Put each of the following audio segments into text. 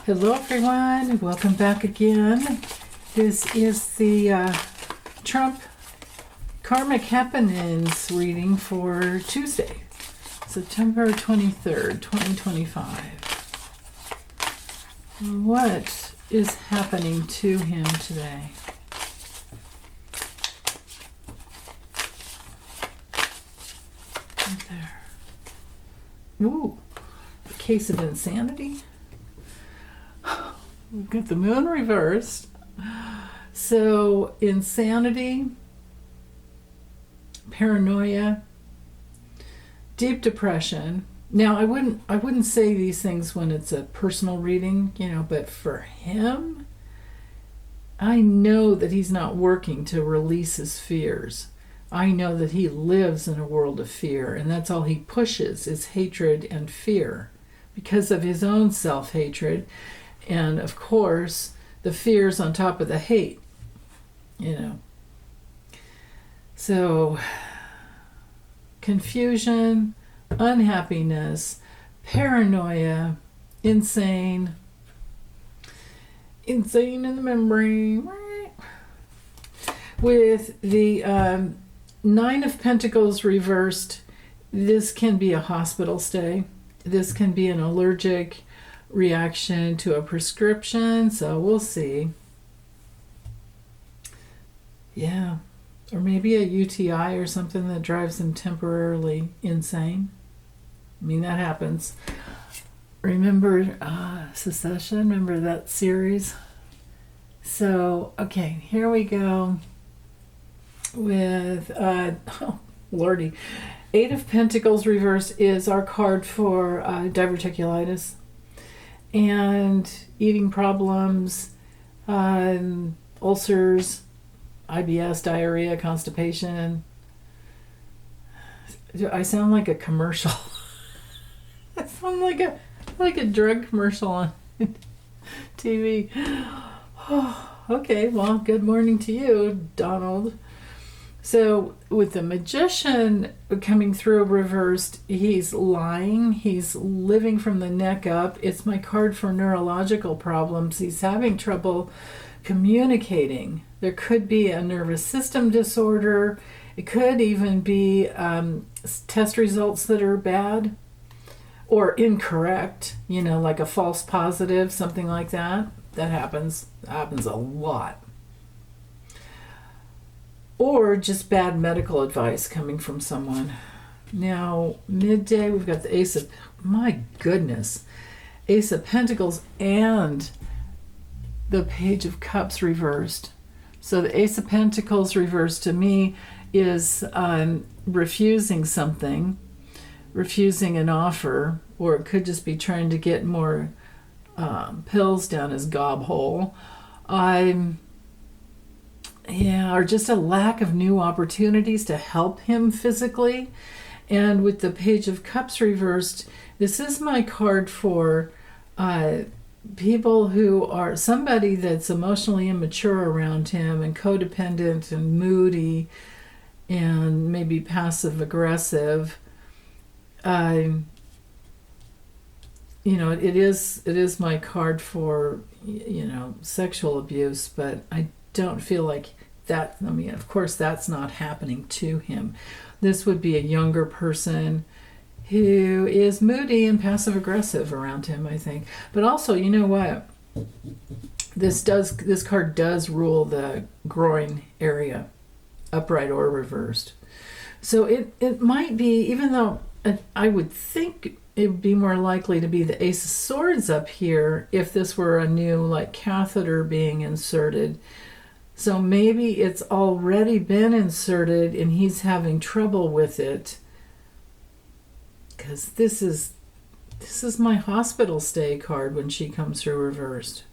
Hello everyone, welcome back again. This is the Trump Karmic Happenings reading for Tuesday, September 23rd, 2025. What is happening to him today? Right there. Ooh, a case of insanity. We've got the moon reversed. So insanity, paranoia, deep depression. Now I wouldn't say these things when it's a personal reading, but for him, I know that he's not working to release his fears. I know that he lives in a world of fear, and that's all he pushes is hatred and fear because of his own self-hatred. And of course, the fears on top of the hate, So, confusion, unhappiness, paranoia, insane in the memory. With the Nine of Pentacles reversed, this can be a hospital stay. This can be an allergic reaction to a prescription, so we'll see. Yeah, or maybe a UTI or something that drives him temporarily insane. I mean, that happens. Remember Secession? Remember that series? So, okay, here we go with, oh, Lordy. Eight of Pentacles reversed is our card for diverticulitis and eating problems, ulcers, IBS, diarrhea, constipation. I sound like a commercial. I sound like a drug commercial on TV. Oh, okay, well, good morning to you, Donald. So with the Magician coming through reversed, he's lying. He's living from the neck up. It's my card for neurological problems. He's having trouble communicating. There could be a nervous system disorder. It could even be test results that are bad or incorrect, like a false positive, something like that. That happens. That happens a lot. Or just bad medical advice coming from someone. Now, midday, we've got the Ace of Pentacles and the Page of Cups reversed. So the Ace of Pentacles reversed to me is refusing something, refusing an offer, or it could just be trying to get more pills down his gob hole. Or just a lack of new opportunities to help him physically. And with the Page of Cups reversed, this is my card for people who are somebody that's emotionally immature around him and codependent and moody and maybe passive aggressive. It is my card for sexual abuse, but I don't feel like that. I mean, of course, that's not happening to him. This would be a younger person who is moody and passive aggressive around him, I think. But also, you know what? This card does rule the groin area, upright or reversed. So it might be, even though I would think it would be more likely to be the Ace of Swords up here if this were a new catheter being inserted. So maybe it's already been inserted and he's having trouble with it. Because this is my hospital stay card when she comes through reversed.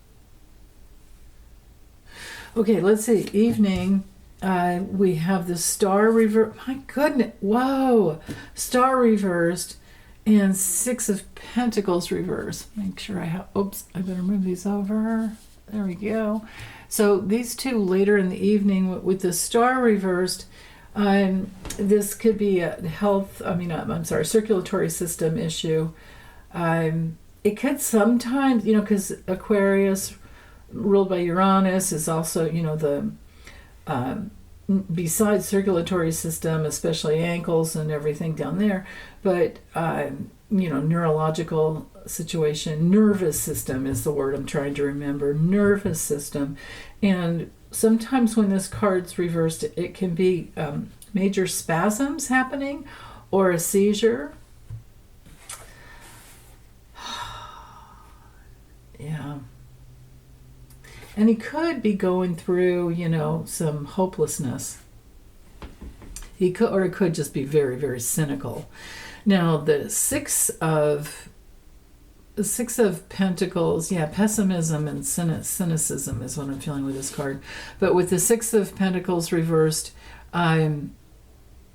Okay, let's see. Evening, we have the Star reversed. My goodness, whoa! Star reversed and Six of Pentacles reversed. Make sure I have, I better move these over. There we go. So these two later in the evening with the Star reversed, this could be a circulatory system issue. it could sometimes, because Aquarius, ruled by Uranus, is also, the besides circulatory system, especially ankles and everything down there, but neurological situation, nervous system is the word I'm trying to remember, nervous system. And sometimes when this card's reversed, it can be major spasms happening or a seizure. Yeah. And he could be going through, some hopelessness. He could, or it could just be very, very cynical. Now, the Six of Pentacles, pessimism and cynicism is what I'm feeling with this card. But with the Six of Pentacles reversed,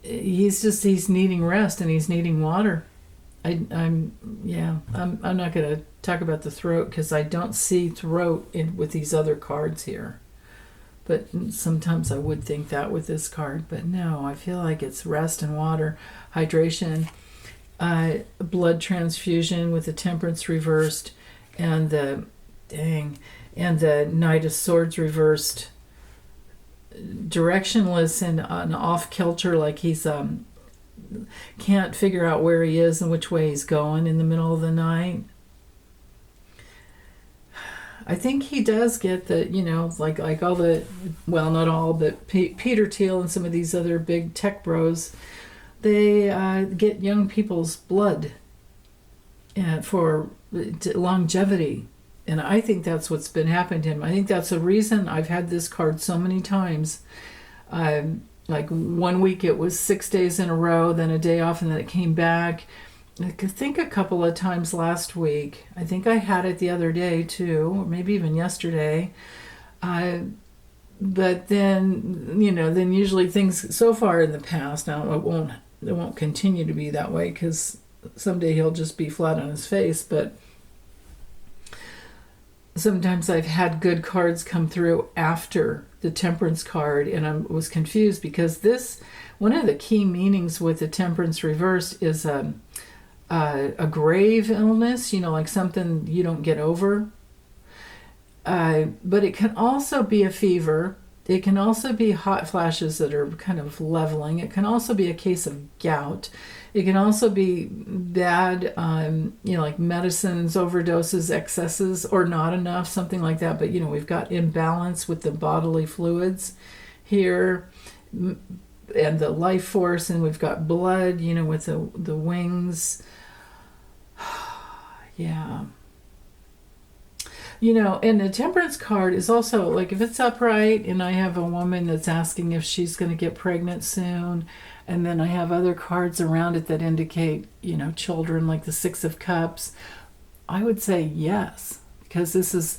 he's needing rest and he's needing water. I'm not going to talk about the throat because I don't see throat with these other cards here. But sometimes I would think that with this card. But no, I feel like it's rest and water, hydration, blood transfusion with the Temperance reversed, and the Knight of Swords reversed. Directionless and off kilter, like he's can't figure out where he is and which way he's going in the middle of the night. I think he does get the, like all the, well, not all, but Peter Thiel and some of these other big tech bros, they get young people's blood for longevity. And I think that's what's been happening to him. I think that's the reason I've had this card so many times. Like 1 week it was 6 days in a row, then a day off, and then it came back. I think a couple of times last week. I think I had it the other day too, or maybe even yesterday. But then, then usually things so far in the past, now it won't continue to be that way because someday he'll just be flat on his face, but sometimes I've had good cards come through after the Temperance card, and I was confused because one of the key meanings with the Temperance reversed is a grave illness, like something you don't get over. But it can also be a fever. It can also be hot flashes that are kind of leveling. It can also be a case of gout. It can also be bad, like medicines, overdoses, excesses, or not enough, something like that. But, we've got imbalance with the bodily fluids here and the life force, and we've got blood, with the wings. Yeah. And the Temperance card is also, like, if it's upright and I have a woman that's asking if she's going to get pregnant soon, and then I have other cards around it that indicate, children, like the Six of Cups, I would say yes, because this is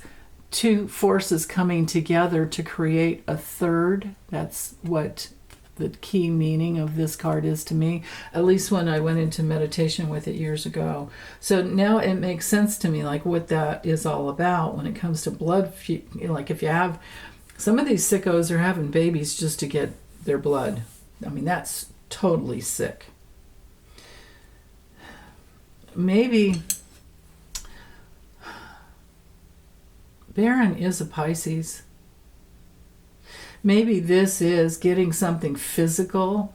two forces coming together to create a third. That's what the key meaning of this card is to me, at least when I went into meditation with it years ago. So now it makes sense to me, like what that is all about when it comes to blood. Like if you have, some of these sickos are having babies just to get their blood. I mean, that's totally sick. Maybe Baron is a Pisces. Maybe this is getting something physical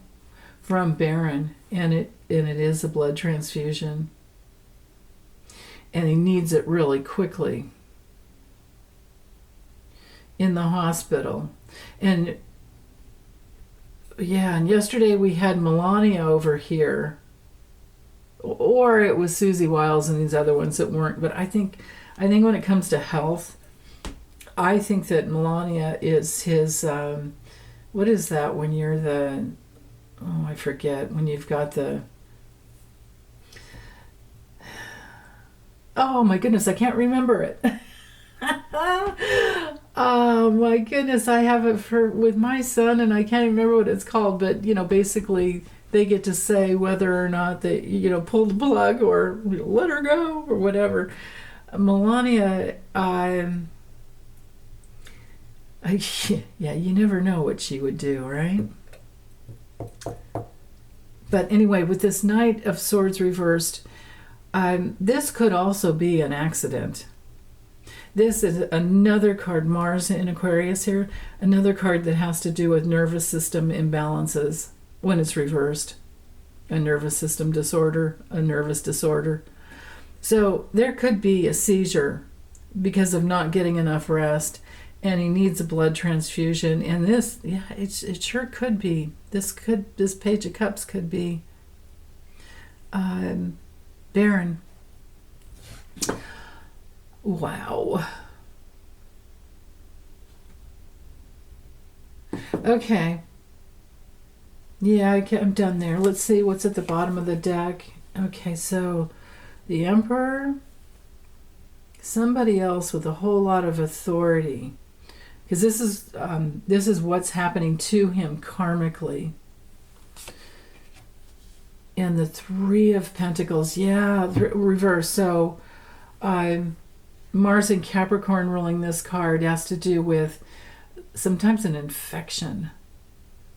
from Baron, and it is a blood transfusion, and he needs it really quickly in the hospital. And yesterday we had Melania over here, or it was Susie Wiles and these other ones that weren't. But I think when it comes to health, I think that Melania is his, what is that when you're I forget, when you've got oh my goodness, I can't remember it. Oh my goodness, I have it with my son and I can't remember what it's called, but basically they get to say whether or not they, pull the plug or let her go or whatever. Melania, you never know what she would do, right? But anyway, with this Knight of Swords reversed, This could also be an accident. This is another card, Mars in Aquarius here, another card that has to do with nervous system imbalances when it's reversed. A nervous system disorder, a nervous disorder. So there could be a seizure because of not getting enough rest, and he needs a blood transfusion. And this, yeah, it sure this Page of Cups could be barren. Wow. Okay. Yeah, I'm done there. Let's see what's at the bottom of the deck. Okay, so the Emperor, somebody else with a whole lot of authority, because this is what's happening to him karmically. And the Three of Pentacles, yeah, reverse. So Mars in Capricorn ruling this card has to do with sometimes an infection.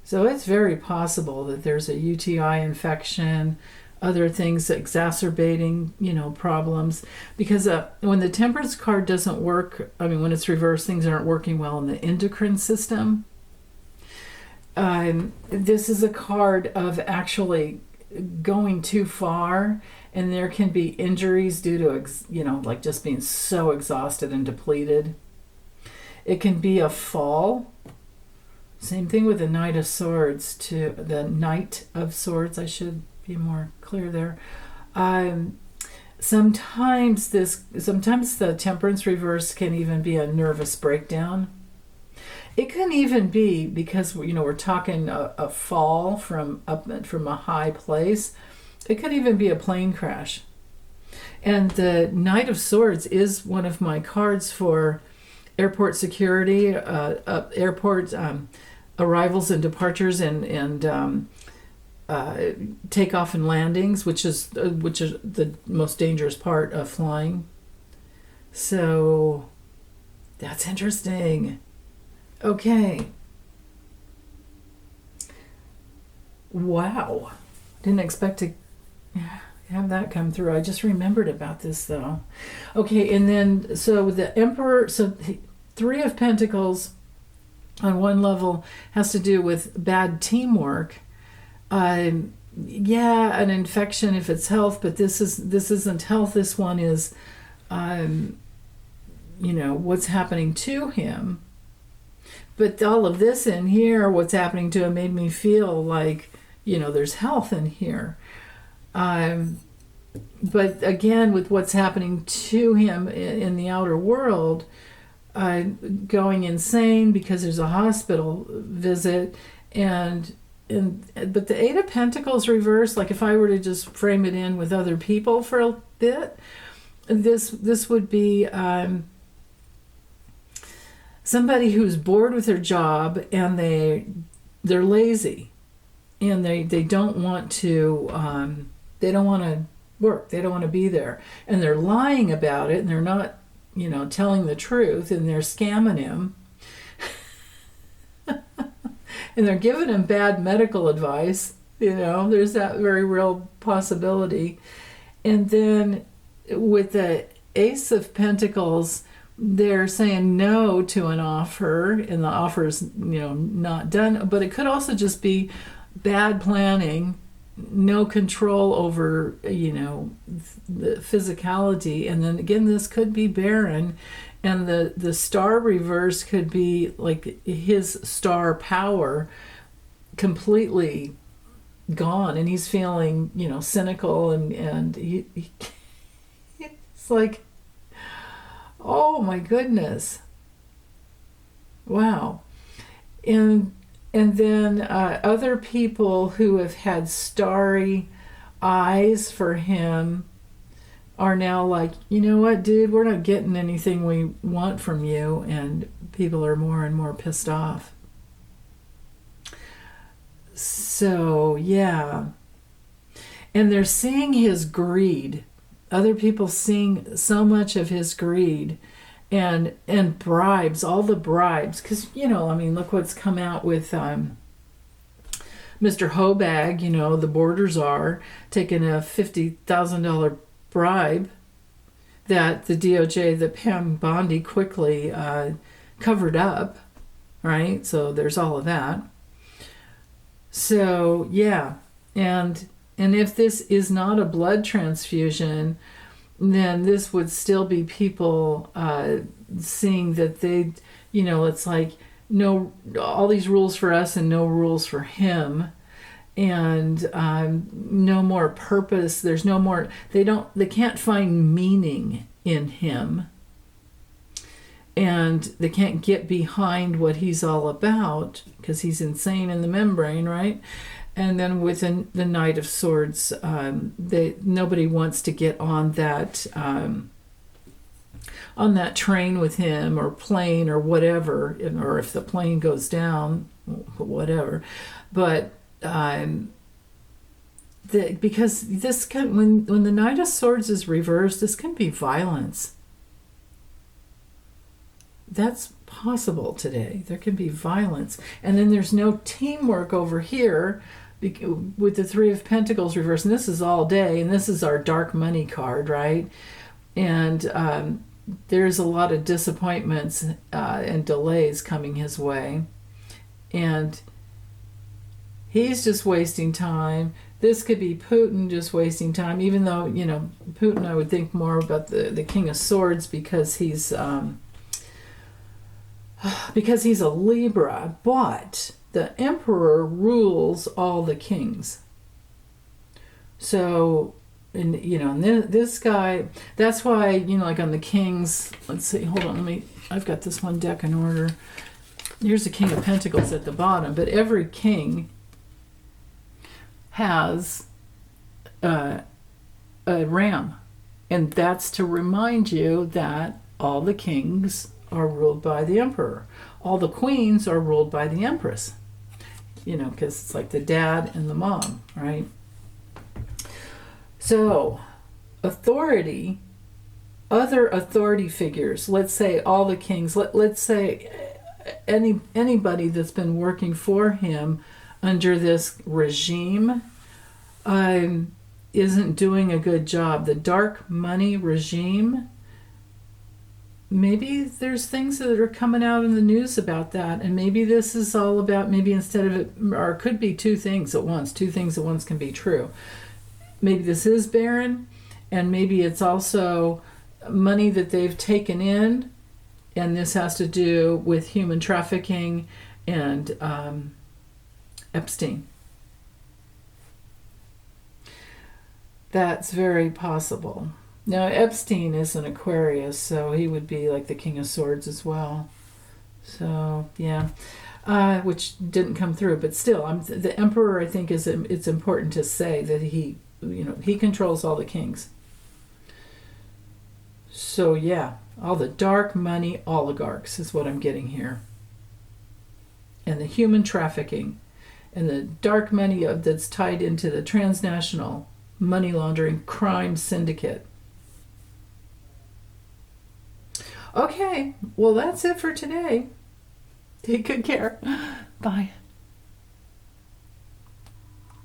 So it's very possible that there's a UTI infection, other things exacerbating, problems. Because when the Temperance card doesn't work, when it's reversed, things aren't working well in the endocrine system. This is a card of actually going too far, and there can be injuries due to, like just being so exhausted and depleted. It can be a fall. Same thing with the Knight of Swords, I should be more clear there. Sometimes the Temperance reverse can even be a nervous breakdown. It can even be because, we're talking a fall from a high place. It could even be a plane crash. And the Knight of Swords is one of my cards for airport security, airport arrivals and departures, and takeoff and landings, which is the most dangerous part of flying. So that's interesting. Okay. Wow. Didn't expect to have that come through. I just remembered about this though. Okay, and then so the Emperor, so Three of Pentacles on one level has to do with bad teamwork. An infection if it's health, but this isn't health. This one is what's happening to him. But all of this in here, what's happening to him, made me feel like, there's health in here. But again, with what's happening to him in the outer world, going insane because there's a hospital visit, but the Eight of Pentacles reversed, like if I were to just frame it in with other people for a bit, this would be somebody who's bored with their job and they're lazy, and they don't want to work, they don't want to be there, and they're lying about it, and they're not telling the truth, and they're scamming him. And they're giving him bad medical advice. There's that very real possibility. And then with the Ace of Pentacles, they're saying no to an offer, and the offer's not done. But it could also just be bad planning, no control over the physicality. And then again, this could be barren, and the star reverse could be like his star power completely gone, and he's feeling cynical, and he it's like, oh my goodness, wow. And then other people who have had starry eyes for him are now like, you know what, dude, we're not getting anything we want from you, and people are more and more pissed off. So, yeah. And they're seeing his greed. Other people seeing so much of his greed, and bribes, all the bribes. Because, look what's come out with Mr. Hobag, the border czar, taking a $50,000 bribe that the DOJ, that Pam Bondi quickly covered up, right? So there's all of that. So yeah, and if this is not a blood transfusion, then this would still be people seeing that they, it's like no, all these rules for us and no rules for him, and no more purpose. There's no more. They can't find meaning in him, and they can't get behind what he's all about because he's insane in the membrane, right? And then with the Knight of Swords, nobody wants to get on that train with him, or plane, or whatever, or if the plane goes down, whatever. But because this when the Knight of Swords is reversed, this can be violence. That's possible today. There can be violence, and then there's no teamwork over here with the Three of Pentacles reversed. And this is all day, and this is our dark money card, right? And there's a lot of disappointments and delays coming his way, and he's just wasting time. This could be Putin just wasting time, even though, Putin, I would think more about the King of Swords because he's a Libra, but the Emperor rules all the kings. So, and this guy, that's why, like on the kings, let's see, hold on, I've got this one deck in order. Here's the King of Pentacles at the bottom, but every king has a ram, and that's to remind you that all the kings are ruled by the emperor. All the queens are ruled by the empress, because it's like the dad and the mom, right? So authority, other authority figures, let's say all the kings, let's say anybody that's been working for him under this regime isn't doing a good job. The dark money regime, maybe there's things that are coming out in the news about that, and maybe this is all about, maybe instead of it, or it could be two things at once can be true. Maybe this is barren, and maybe it's also money that they've taken in, and this has to do with human trafficking and Epstein. That's very possible. Now, Epstein is an Aquarius, so he would be like the King of Swords as well. So, yeah, which didn't come through, but still, the Emperor, I think, it's important to say that he controls all the kings. So, yeah, all the dark money oligarchs is what I'm getting here. And the human trafficking and the dark money that's tied into the transnational money laundering crime syndicate. Okay, well, that's it for today. Take good care. Bye.